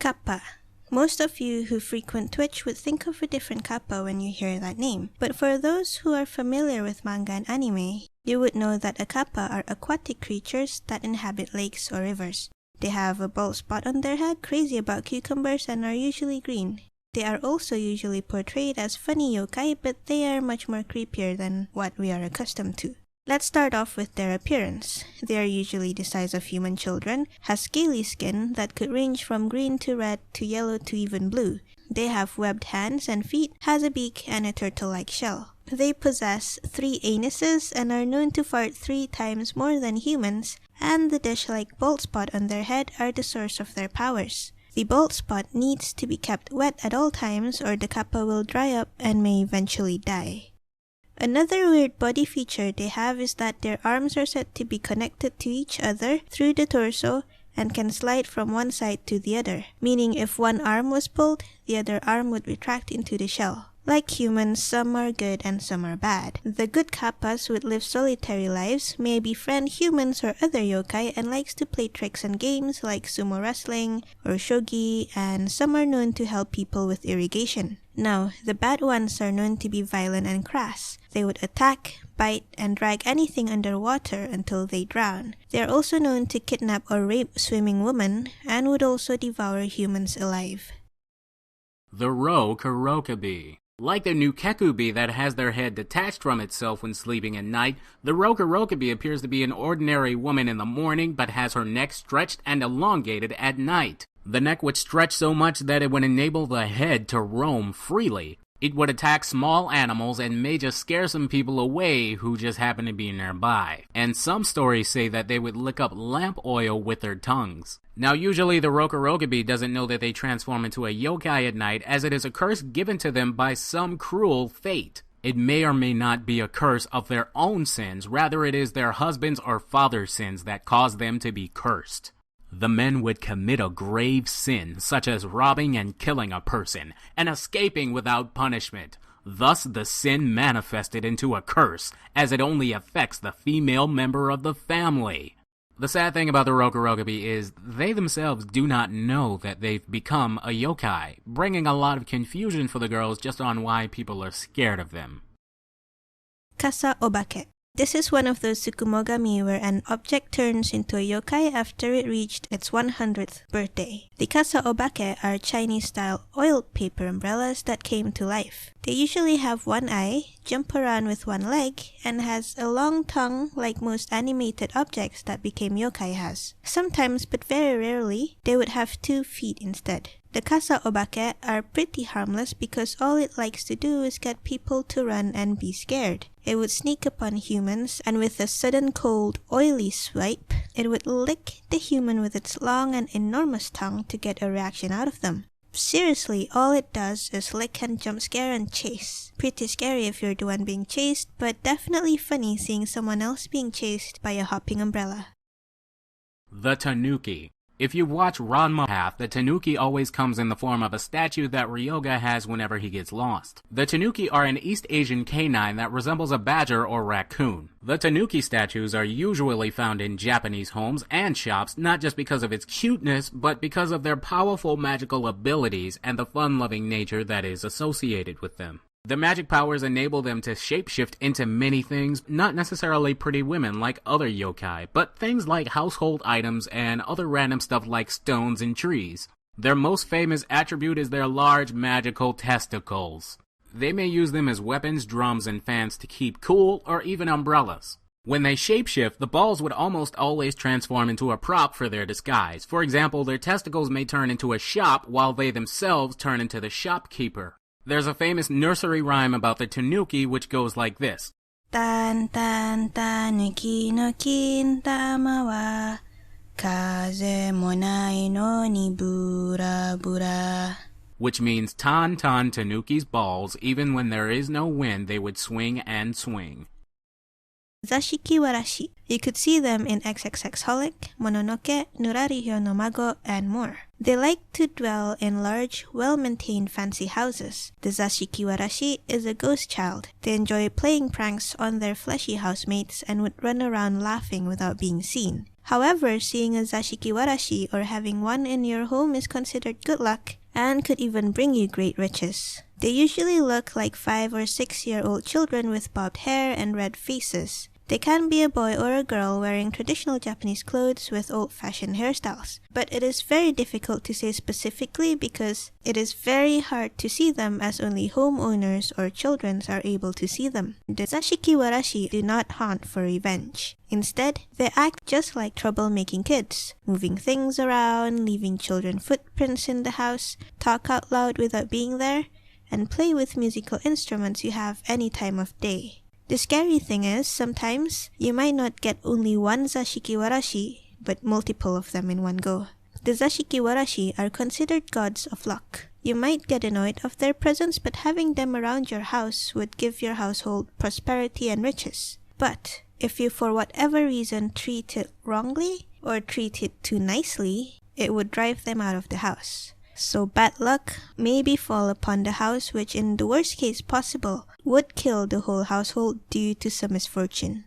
Kappa. Most of you who frequent Twitch would think of a different kappa when you hear that name, but for those who are familiar with manga and anime, you would know that a kappa are aquatic creatures that inhabit lakes or rivers. They have a bald spot on their head, crazy about cucumbers, and are usually green. They are also usually portrayed as funny yokai, but they are much more creepier than what we are accustomed to. Let's start off with their appearance. They are usually the size of human children, has scaly skin that could range from green to red to yellow to even blue. They have webbed hands and feet, has a beak, and a turtle-like shell. They possess 3 anuses and are known to fart 3 times more than humans, and the dish-like bald spot on their head are the source of their powers. The bald spot needs to be kept wet at all times or the kappa will dry up and may eventually die. Another weird body feature they have is that their arms are said to be connected to each other through the torso and can slide from one side to the other, meaning if one arm was pulled, the other arm would retract into the shell. Like humans, some are good and some are bad. The good kappas would live solitary lives, may befriend humans or other yokai, and likes to play tricks and games like sumo wrestling or shogi, and some are known to help people with irrigation. Now, the bad ones are known to be violent and crass. They would attack, bite, and drag anything underwater until they drown. They are also known to kidnap or rape swimming women, and would also devour humans alive. The Rokurokubi. Like the Nukekubi that has their head detached from itself when sleeping at night, the Rokurokubi appears to be an ordinary woman in the morning but has her neck stretched and elongated at night. The neck would stretch so much that it would enable the head to roam freely. It would attack small animals and may just scare some people away who just happen to be nearby. And some stories say that they would lick up lamp oil with their tongues. Now usually the Rokurokubi doesn't know that they transform into a yokai at night, as it is a curse given to them by some cruel fate. It may or may not be a curse of their own sins, rather it is their husbands or father's sins that cause them to be cursed. The men would commit a grave sin, such as robbing and killing a person, and escaping without punishment. Thus the sin manifested into a curse, as it only affects the female member of the family. The sad thing about the Rokurokubi is they themselves do not know that they've become a yokai, bringing a lot of confusion for the girls just on why people are scared of them. Kasa-obake. This is one of those tsukumogami where an object turns into a yokai after it reached its 100th birthday. The kasa-obake are Chinese-style oiled paper umbrellas that came to life. They usually have one eye, jump around with one leg, and has a long tongue like most animated objects that became yokai has. Sometimes, but very rarely, they would have 2 feet instead. The kasa-obake are pretty harmless because all it likes to do is get people to run and be scared. It would sneak upon humans, and with a sudden cold, oily swipe, it would lick the human with its long and enormous tongue to get a reaction out of them. Seriously, all it does is lick and jump scare and chase. Pretty scary if you're the one being chased, but definitely funny seeing someone else being chased by a hopping umbrella. The Tanuki. If you watch Ranma Path, the Tanuki always comes in the form of a statue that Ryoga has whenever he gets lost. The Tanuki are an East Asian canine that resembles a badger or raccoon. The Tanuki statues are usually found in Japanese homes and shops, not just because of its cuteness, but because of their powerful magical abilities and the fun-loving nature that is associated with them. The magic powers enable them to shapeshift into many things, not necessarily pretty women like other yokai, but things like household items and other random stuff like stones and trees. Their most famous attribute is their large magical testicles. They may use them as weapons, drums, and fans to keep cool, or even umbrellas. When they shapeshift, the balls would almost always transform into a prop for their disguise. For example, their testicles may turn into a shop, while they themselves turn into the shopkeeper. There's a famous nursery rhyme about the Tanuki which goes like this. Tan tan tanuki no kintama wa kaze mo nai no ni bura bura. Which means Tan Tanuki's balls, even when there is no wind, they would swing and swing. Zashiki-warashi. You could see them in XXXholic, Mononoke, Nurarihyo no Mago, and more. They like to dwell in large, well-maintained fancy houses. The zashiki-warashi is a ghost child. They enjoy playing pranks on their fleshy housemates and would run around laughing without being seen. However, seeing a zashiki-warashi or having one in your home is considered good luck and could even bring you great riches. They usually look like 5 or 6-year-old children with bobbed hair and red faces. They can be a boy or a girl wearing traditional Japanese clothes with old-fashioned hairstyles, but it is very difficult to say specifically because it is very hard to see them as only homeowners or children are able to see them. The zashiki-warashi do not haunt for revenge. Instead, they act just like troublemaking kids, moving things around, leaving children footprints in the house, talk out loud without being there, and play with musical instruments you have any time of day. The scary thing is, sometimes, you might not get only one zashiki-warashi, but multiple of them in one go. The zashiki-warashi are considered gods of luck. You might get annoyed of their presence, but having them around your house would give your household prosperity and riches. But if you for whatever reason treat it wrongly, or treat it too nicely, it would drive them out of the house. So bad luck may befall upon the house, which in the worst case possible would kill the whole household due to some misfortune.